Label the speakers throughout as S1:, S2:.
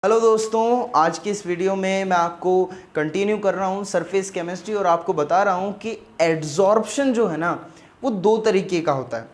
S1: Hello दोस्तों, आज की इस वीडियो में मैं आपको कंटिन्यू कर रहा हूँ सरफेस केमिस्ट्री और आपको बता रहा हूँ कि एड्जॉर्प्शन जो है ना वो दो तरीके का होता है।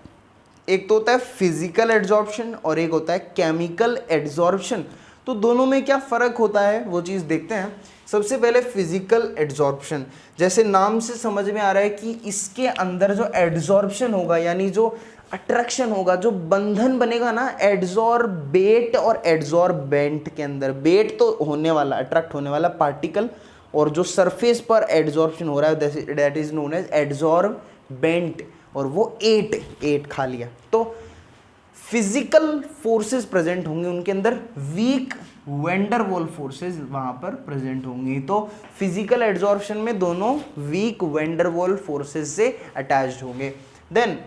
S1: एक तो होता है फिजिकल एड्जॉर्प्शन और एक होता है केमिकल एड्जॉर्प्शन। तो दोनों में क्या फ़र्क होता है वो चीज़ देखते हैं। सबसे पहले फिजिकल एड्जॉर्प्शन, जैसे नाम से समझ में आ रहा है कि इसके अंदर जो एड्जॉर्प्शन होगा यानी जो अट्रैक्शन होगा, जो बंधन बनेगा ना एड्जॉर्बेट और एड्जॉर्बेंट के अंदर। बेट तो होने वाला, अट्रैक्ट होने वाला पार्टिकल, और जो सरफेस पर एड्जॉर्प्शन हो रहा है that is known as adsorbent, और वो एट खा लिया। तो फिजिकल फोर्सेस प्रेजेंट होंगे उनके अंदर, वीक वेंडर वॉल फोर्सेस वहां पर प्रेजेंट होंगी। तो फिजिकल एड्जॉर्प्शन में दोनों वीक वेंडर वॉल फोर्सेस से अटैच्ड होंगे। देन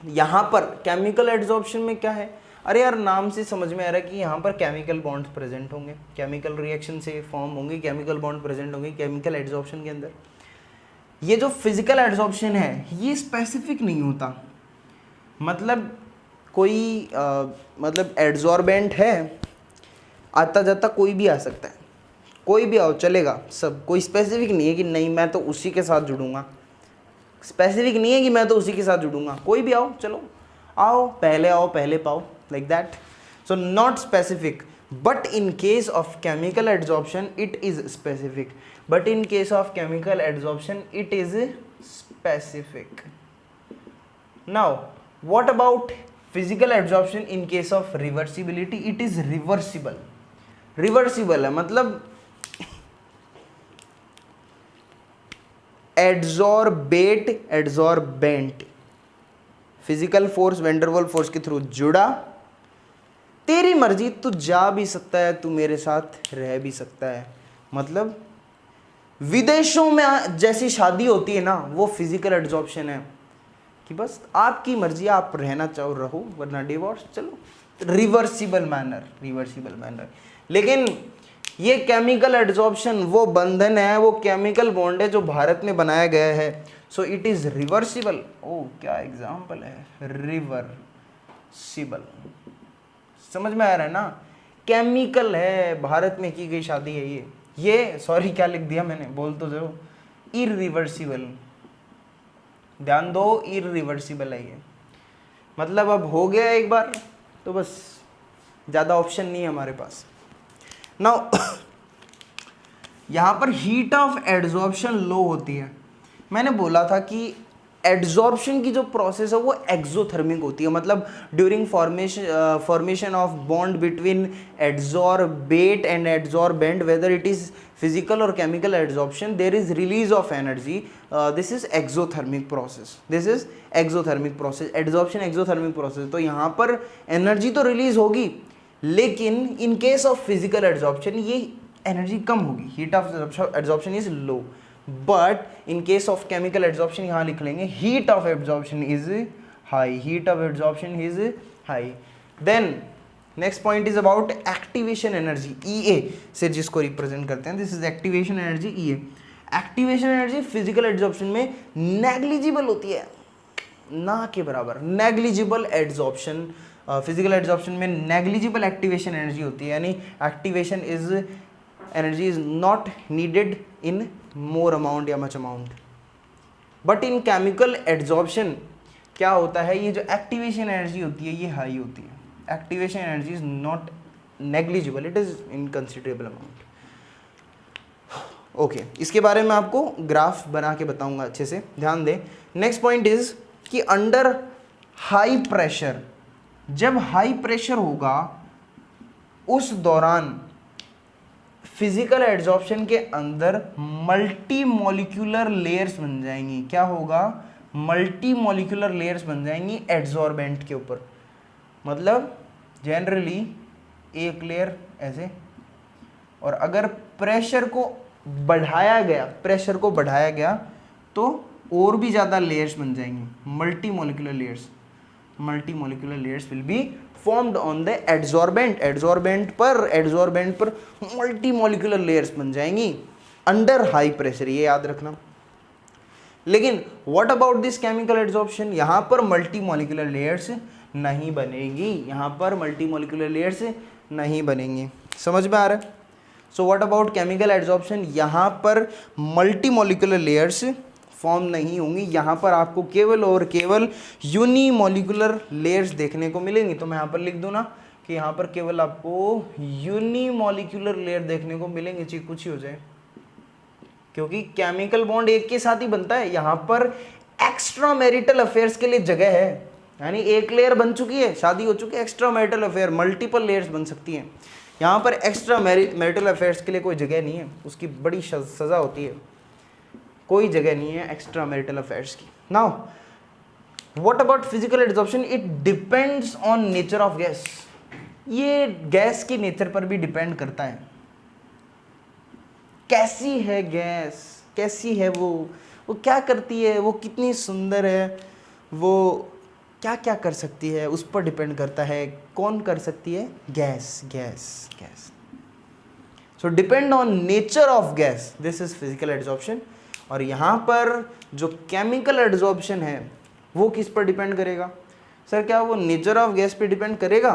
S1: यहाँ पर केमिकल एड्जॉर्प्शन में क्या है, अरे यार नाम से समझ में आ रहा है कि यहाँ पर केमिकल बॉन्ड्स प्रेजेंट होंगे, केमिकल रिएक्शन से फॉर्म होंगे, केमिकल बॉन्ड प्रेजेंट होंगे केमिकल एड्जॉर्प्शन के अंदर। ये जो फिजिकल एड्जॉर्प्शन है ये स्पेसिफिक नहीं होता, मतलब कोई मतलब एड्जॉर्बेंट है, आता जाता कोई भी आ सकता है, कोई भी आओ चलेगा, सब कोई स्पेसिफिक नहीं है कि नहीं मैं तो उसी के साथ जुड़ूंगा, स्पेसिफिक नहीं है कि मैं तो उसी के साथ जुड़ूंगा, कोई भी आओ, चलो आओ पहले पाओ, like that. So not specific, but in case of chemical adsorption it is specific, but in case of chemical adsorption it is specific. Now what about physical adsorption in case of reversibility, it is reversible. Reversible है मतलब adsorbate adsorbent, physical force Van der Waals force के through जुड़ा, तेरी मर्जी, तू जा भी सकता है, तू मेरे साथ रह भी सकता है। मतलब विदेशों में जैसी शादी होती है ना वो फिजिकल एड्जॉर्प्शन है कि बस आपकी मर्जी, आप रहना चाहो रहो वरना डिवोर्स, चलो रिवर्सिबल मैनर। लेकिन ये केमिकल एड्जॉर्प्शन वो बंधन है, वो केमिकल बॉन्ड है जो भारत में बनाया गया है, सो इट इज रिवर्सिबल। ओ क्या एग्जाम्पल है, रिवर्सिबल, समझ में आ रहा है ना, केमिकल है, भारत में की गई शादी है ये सॉरी क्या लिख दिया मैंने, बोल तो जरूर, इरिवर्सिबल, ध्यान दो, इरिवर्सिबल है ये, मतलब अब हो गया एक बार तो बस ज़्यादा ऑप्शन नहीं है हमारे पास। नाउ यहाँ पर हीट ऑफ एड्जॉर्प्शन लो होती है। मैंने बोला था कि एड्जॉर्प्शन की जो प्रोसेस है वो एक्सोथर्मिक होती है, मतलब during formation of bond between adsorbate and adsorbent, whether it is physical और chemical adsorption, there is release of energy, this is exothermic process, adsorption exothermic process. तो यहाँ पर एनर्जी तो रिलीज होगी, लेकिन in case of physical adsorption ये energy कम होगी, heat of adsorption is low, but in case of chemical adsorption यहाँ लिख लेंगे heat of absorption is high, then next point is about activation energy, EA से जिसको रिप्रेजेंट करते हैं, this is activation energy EA. Activation energy physical adsorption में negligible होती है, ना के बराबर, नेग्लिजिबल एड्जॉर्प्शन, फिजिकल एड्जॉर्प्शन में नेग्लिजिबल एक्टिवेशन एनर्जी होती है, यानी activation is energy is not needed in more amount या much amount. But in chemical adsorption क्या होता है, ये जो एक्टिवेशन एनर्जी होती है ये हाई होती है, activation energy is not negligible, it is in considerable amount. Okay, इसके बारे में आपको ग्राफ बना के बताऊंगा अच्छे से, ध्यान दें। नेक्स्ट पॉइंट इज कि अंडर हाई प्रेशर, जब हाई प्रेशर होगा उस दौरान फिजिकल एड्जॉर्प्शन के अंदर मल्टी मॉलिक्यूलर लेयर्स बन जाएंगी। क्या होगा, मल्टी मॉलिक्यूलर लेयर्स बन जाएंगी एड्जॉर्बेंट के ऊपर, मतलब जनरली एक लेयर ऐसे, और अगर प्रेशर को बढ़ाया गया तो और भी ज़्यादा लेयर्स बन जाएंगी, multi molecular layers will be formed on the adsorbent पर मल्टी मॉलिक्यूलर लेयर्स बन जाएंगी अंडर हाई प्रेशर, ये याद रखना। लेकिन what about this chemical adsorption, यहाँ पर मल्टी मॉलिक्यूलर लेयर्स नहीं बनेगी, यहाँ पर मल्टी मॉलिक्यूलर लेयर्स नहीं बनेंगी। समझ में आ रहा है? So what about chemical adsorption? यहाँ पर मल्टी मॉलिक्यूलर लेयर्स फॉर्म नहीं होंगी, यहाँ पर आपको केवल और केवल यूनिमॉलिक्यूलर लेयर्स देखने को मिलेंगी। तो मैं यहाँ पर लिख दूँ ना कि यहाँ पर केवल आपको यूनिमॉलिक्यूलर लेयर देखने को मिलेंगे। चीज कुछ ही हो जाए, क्योंकि केमिकल बॉन्ड एक के साथ ही बनता है। यहाँ पर एक्स्ट्रा मैरिटल अफेयर्स के लिए जगह है, यानी एक लेयर बन चुकी है, शादी हो चुकी है, extra marital affair multiple layers बन सकती हैं। यहाँ पर एक्स्ट्रा मैरिटल अफेयर्स के लिए कोई जगह नहीं है, उसकी बड़ी सज़ा होती है। कोई जगह नहीं है एक्स्ट्रा मैरिटल अफेयर्स की। Now what about physical adsorption? It depends on nature of gas. ये गैस की नेचर पर भी डिपेंड करता है। कैसी है गैस, कैसी है वो क्या करती है, वो कितनी सुंदर है, वो क्या क्या कर सकती है, उस पर डिपेंड करता है। कौन कर सकती है? Gas, gas, gas. So depend on nature of gas, this is physical adsorption. और यहाँ पर जो केमिकल एड्जॉर्प्शन है वो किस पर डिपेंड करेगा? सर क्या वो नेचर ऑफ गैस पे डिपेंड करेगा?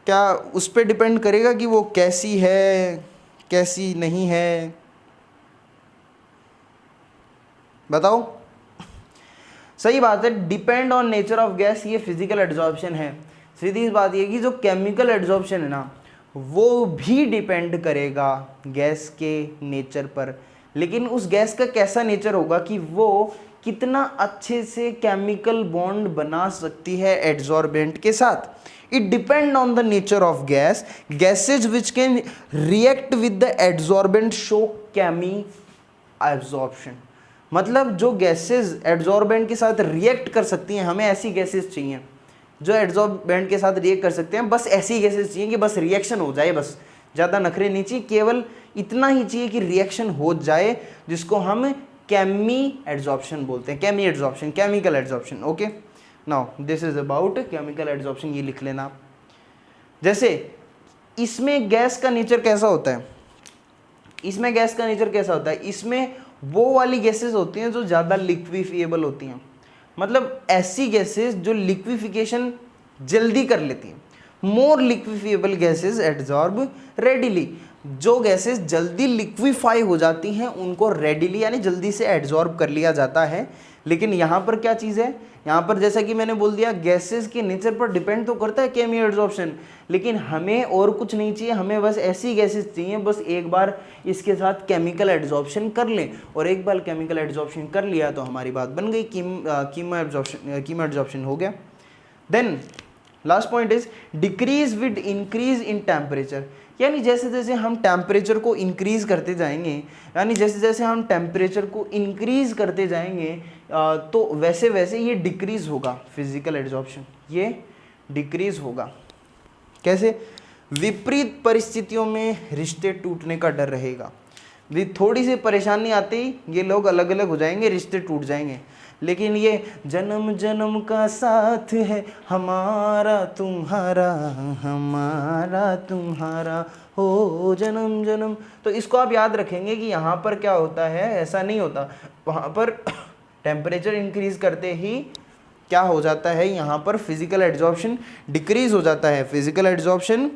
S1: क्या उस पर डिपेंड करेगा कि वो कैसी है, कैसी नहीं है? बताओ। सही बात है, depend on nature of gas, ये फिजिकल एड्जॉर्प्शन है। सीधी बात ये कि जो केमिकल एड्जॉर्प्शन है ना, वो भी डिपेंड करेगा गैस के नेचर पर। लेकिन उस गैस का कैसा नेचर होगा कि वो कितना अच्छे से केमिकल बॉन्ड बना सकती है एड्जॉर्बेंट के साथ। It depend on the nature of gas. Gases which can react with the adsorbent show chemi absorption. मतलब जो गैसेज एड्जॉर्बेंट के साथ रिएक्ट कर सकती हैं, हमें ऐसी गैसेज चाहिए जो एड्जॉर्बेंट के साथ रिएक्ट कर सकते हैं। बस ऐसी गैसेज चाहिए कि बस रिएक्शन हो जाए, बस ज़्यादा नखरे नहीं चाहिए, केवल इतना ही चाहिए कि रिएक्शन हो जाए, जिसको हम केमी एड्जॉर्प्शन बोलते हैं। Chemi adsorption, chemical adsorption. Okay, now this is about chemical adsorption, ये लिख लेना आप। जैसे इसमें गैस का नेचर कैसा होता है? इसमें गैस का नेचर कैसा होता है? इसमें वो वाली गैसेस होती हैं जो ज़्यादा लिक्विफिएबल होती हैं, मतलब ऐसी गैसेस जो लिक्विफिकेशन जल्दी कर लेती हैं। मोर लिक्विफिएबल गैसेस एड्जॉर्ब रेडिली। जो गैसेस जल्दी लिक्विफाई हो जाती हैं उनको रेडिली यानी जल्दी से एड्जॉर्ब कर लिया जाता है। लेकिन यहाँ पर क्या चीज़ है? यहाँ पर जैसा कि मैंने बोल दिया, गैसेस के नेचर पर डिपेंड तो करता है केमी एड्जॉर्प्शन, लेकिन हमें और कुछ नहीं चाहिए, हमें बस ऐसी गैसेस चाहिए, बस एक बार इसके साथ केमिकल एड्जॉर्प्शन कर लें, और एक बार केमिकल एड्जॉर्प्शन कर लिया तो हमारी बात बन गई, कीमो एड्जॉर्प्शन हो गया। Then last point is decrease with increase in temperature. यानी जैसे जैसे हम टेम्परेचर को इंक्रीज करते जाएंगे, यानी जैसे जैसे हम टेम्परेचर को इंक्रीज करते जाएंगे तो वैसे वैसे ये डिक्रीज होगा। फिजिकल एड्जॉर्प्शन ये डिक्रीज होगा। कैसे? विपरीत परिस्थितियों में रिश्ते टूटने का डर रहेगा। थोड़ी सी परेशानी आती ही ये लोग अलग अलग हो जाएंगे, रिश्ते टूट जाएंगे। लेकिन ये जन्म जन्म का साथ है हमारा तुम्हारा, हमारा तुम्हारा हो जन्म जन्म। तो इसको आप याद रखेंगे कि यहाँ पर क्या होता है, ऐसा नहीं होता। वहाँ पर टेम्परेचर इंक्रीज करते ही क्या हो जाता है, यहाँ पर फिजिकल एड्जॉर्प्शन डिक्रीज हो जाता है। फिजिकल एड्जॉर्प्शन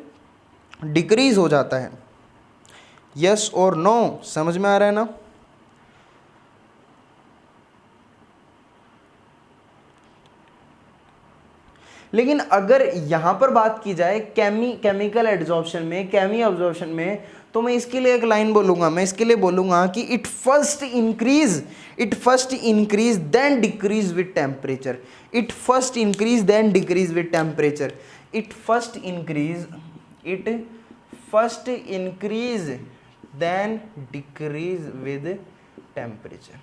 S1: डिक्रीज हो जाता है। यस और नो, समझ में आ रहा है ना? लेकिन अगर यहाँ पर बात की जाए केमिकल एड्जॉर्प्शन में, केमी एब्जॉर्प्शन में, तो मैं इसके लिए एक लाइन बोलूँगा। मैं इसके लिए बोलूँगा कि it first increase then decrease with temperature. It first increase then decrease with temperature. It first increase then decrease with temperature.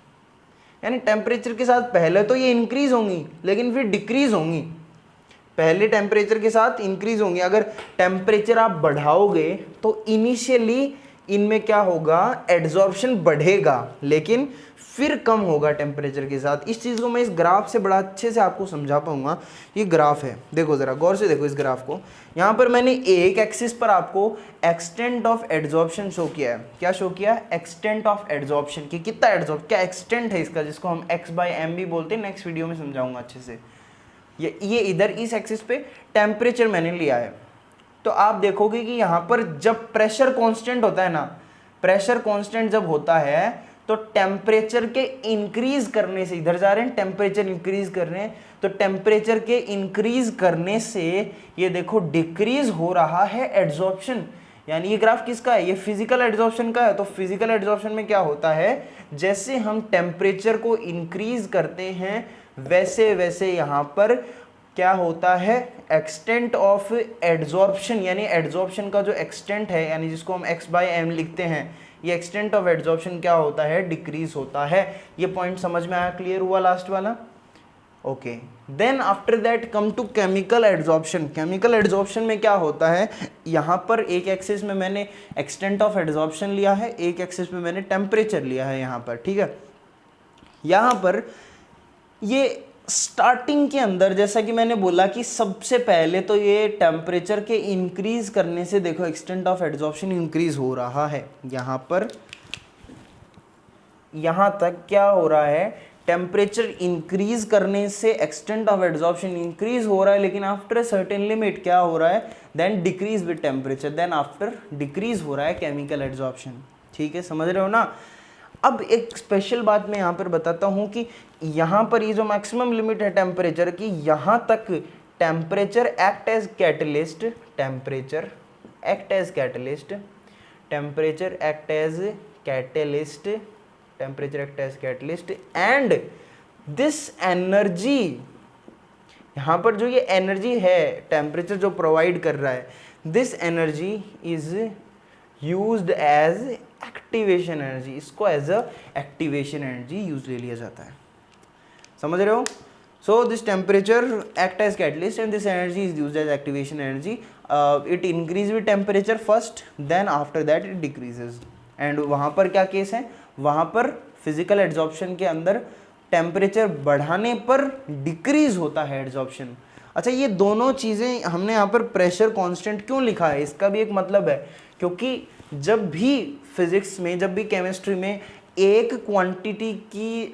S1: यानी टेम्परेचर के साथ पहले तो ये इंक्रीज होंगी लेकिन फिर डिक्रीज होंगी। पहले टेम्परेचर के साथ इंक्रीज होंगे। अगर टेम्परेचर आप बढ़ाओगे तो इनिशियली इनमें क्या होगा, एड्जॉर्प्शन बढ़ेगा, लेकिन फिर कम होगा टेम्परेचर के साथ। इस चीज़ को मैं इस ग्राफ से बड़ा अच्छे से आपको समझा पाऊंगा। ये ग्राफ है, देखो ज़रा गौर से देखो इस ग्राफ को। यहाँ पर मैंने एक एक्सिस पर आपको एक्सटेंट ऑफ एड्जॉर्प्शन शो किया है। क्या शो किया? एक्सटेंट ऑफ एड्जॉर्प्शन की कितना एड्जॉर्ब, क्या एक्सटेंट है इसका, जिसको हम x/m भी बोलते हैं। नेक्स्ट वीडियो में समझाऊंगा अच्छे से। ये इधर इस एक्सिस पे टेम्परेचर मैंने लिया है। तो आप देखोगे कि यहाँ पर जब प्रेशर कांस्टेंट होता है ना, प्रेशर कांस्टेंट जब होता है तो टेम्परेचर के इंक्रीज करने से, इधर जा रहे हैं टेम्परेचर इंक्रीज कर रहे हैं, तो टेम्परेचर के इंक्रीज करने से ये देखो डिक्रीज हो रहा है एड्सॉर्प्शन। यानी ये ग्राफ किसका है, ये फिजिकल एड्सॉर्प्शन का है। तो फिजिकल एड्सॉर्प्शन में क्या होता है, जैसे हम टेम्परेचर को इंक्रीज करते हैं वैसे वैसे यहाँ पर क्या होता है, एक्सटेंट ऑफ एड्सॉर्प्शन, यानी एड्सॉर्प्शन का जो एक्सटेंट है, यानी जिसको हम x/m लिखते हैं, ये एक्सटेंट ऑफ एड्सॉर्प्शन क्या होता है, डिक्रीज होता है। ये पॉइंट समझ में आया, क्लियर हुआ लास्ट वाला? Okay, then after that come to chemical adsorption. Chemical adsorption में क्या होता है, यहाँ पर एक एक्सिस में मैंने एक्सटेंट ऑफ एड्सॉर्प्शन लिया है, एक एक्सिस में मैंने टेम्परेचर लिया है यहाँ पर, ठीक है। यहाँ पर ये स्टार्टिंग के अंदर जैसा कि मैंने बोला कि सबसे पहले तो ये टेम्परेचर के इंक्रीज करने से देखो एक्सटेंट ऑफ एड्सॉर्प्शन इंक्रीज हो रहा है। यहाँ पर यहाँ तक क्या हो रहा है, टेम्परेचर इंक्रीज करने से एक्सटेंट ऑफ एड्सॉर्प्शन इंक्रीज हो रहा है, लेकिन आफ्टर सर्टेन लिमिट क्या हो रहा है, then decrease with temperature, then after decrease हो रहा है केमिकल एड्सॉर्प्शन। ठीक है, समझ रहे हो ना। अब एक स्पेशल बात मैं यहाँ पर बताता हूँ कि यहाँ पर ये जो मैक्सिमम लिमिट है टेम्परेचर की, यहाँ तक temperature act as catalyst, temperature act as catalyst, temperature act as catalyst, temperature act as catalyst, and this energy, यहाँ पर जो ये एनर्जी है टेम्परेचर जो प्रोवाइड कर रहा है, this energy is used as activation energy, इसको as a activation energy use ले लिया जाता है। समझ रहे हो? So this temperature act as catalyst and this energy is used as activation energy. It increase with temperature first, then after that it decreases. And वहाँ पर क्या केस है, वहाँ पर फिजिकल एड्सॉर्प्शन के अंदर टेम्परेचर बढ़ाने पर डिक्रीज होता है एड्सॉर्प्शन। अच्छा, ये दोनों चीज़ें हमने यहाँ पर प्रेशर कांस्टेंट क्यों लिखा है, इसका भी एक मतलब है, क्योंकि जब भी फिजिक्स में, जब भी केमिस्ट्री में एक क्वांटिटी की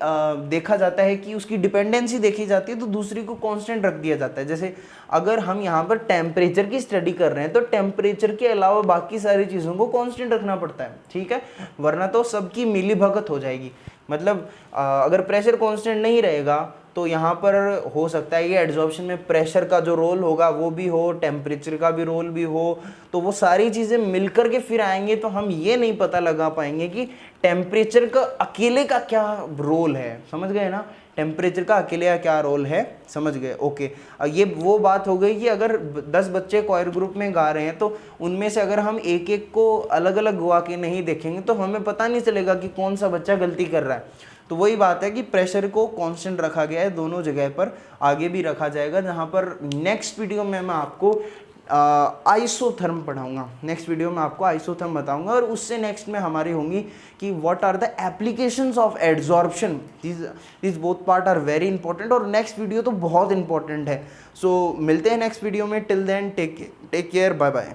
S1: देखा जाता है कि उसकी डिपेंडेंसी देखी जाती है, तो दूसरी को कांस्टेंट रख दिया जाता है। जैसे अगर हम यहाँ पर टेम्परेचर की स्टडी कर रहे हैं तो टेम्परेचर के अलावा बाकी सारी चीज़ों को कांस्टेंट रखना पड़ता है, ठीक है, वरना तो सबकी मिलीभगत हो जाएगी। मतलब अगर प्रेशर कांस्टेंट नहीं रहेगा तो यहाँ पर हो सकता है ये एड्सॉर्प्शन में प्रेशर का जो रोल होगा वो भी हो, टेम्परेचर का भी रोल भी हो, तो वो सारी चीज़ें मिलकर के फिर आएंगे, तो हम ये नहीं पता लगा पाएंगे कि टेम्परेचर का अकेले का क्या रोल है। समझ गए ना, टेम्परेचर का अकेले का क्या रोल है, समझ गए? ओके, ये वो बात हो गई कि अगर 10 बच्चे कोयर ग्रुप में गा रहे हैं तो उनमें से अगर हम एक एक को अलग अलग गा के नहीं देखेंगे तो हमें पता नहीं चलेगा कि कौन सा बच्चा गलती कर रहा है। तो वही बात है कि प्रेशर को कांस्टेंट रखा गया है दोनों जगह पर, आगे भी रखा जाएगा, जहाँ पर नेक्स्ट वीडियो में मैं आपको आइसोथर्म पढ़ाऊंगा। नेक्स्ट वीडियो में आपको आइसोथर्म बताऊंगा, और उससे नेक्स्ट में हमारी होंगी कि what are the applications of adsorption. This both part are very important, और नेक्स्ट वीडियो तो बहुत इंपॉर्टेंट है। सो मिलते हैं नेक्स्ट वीडियो में, till then take care, bye bye.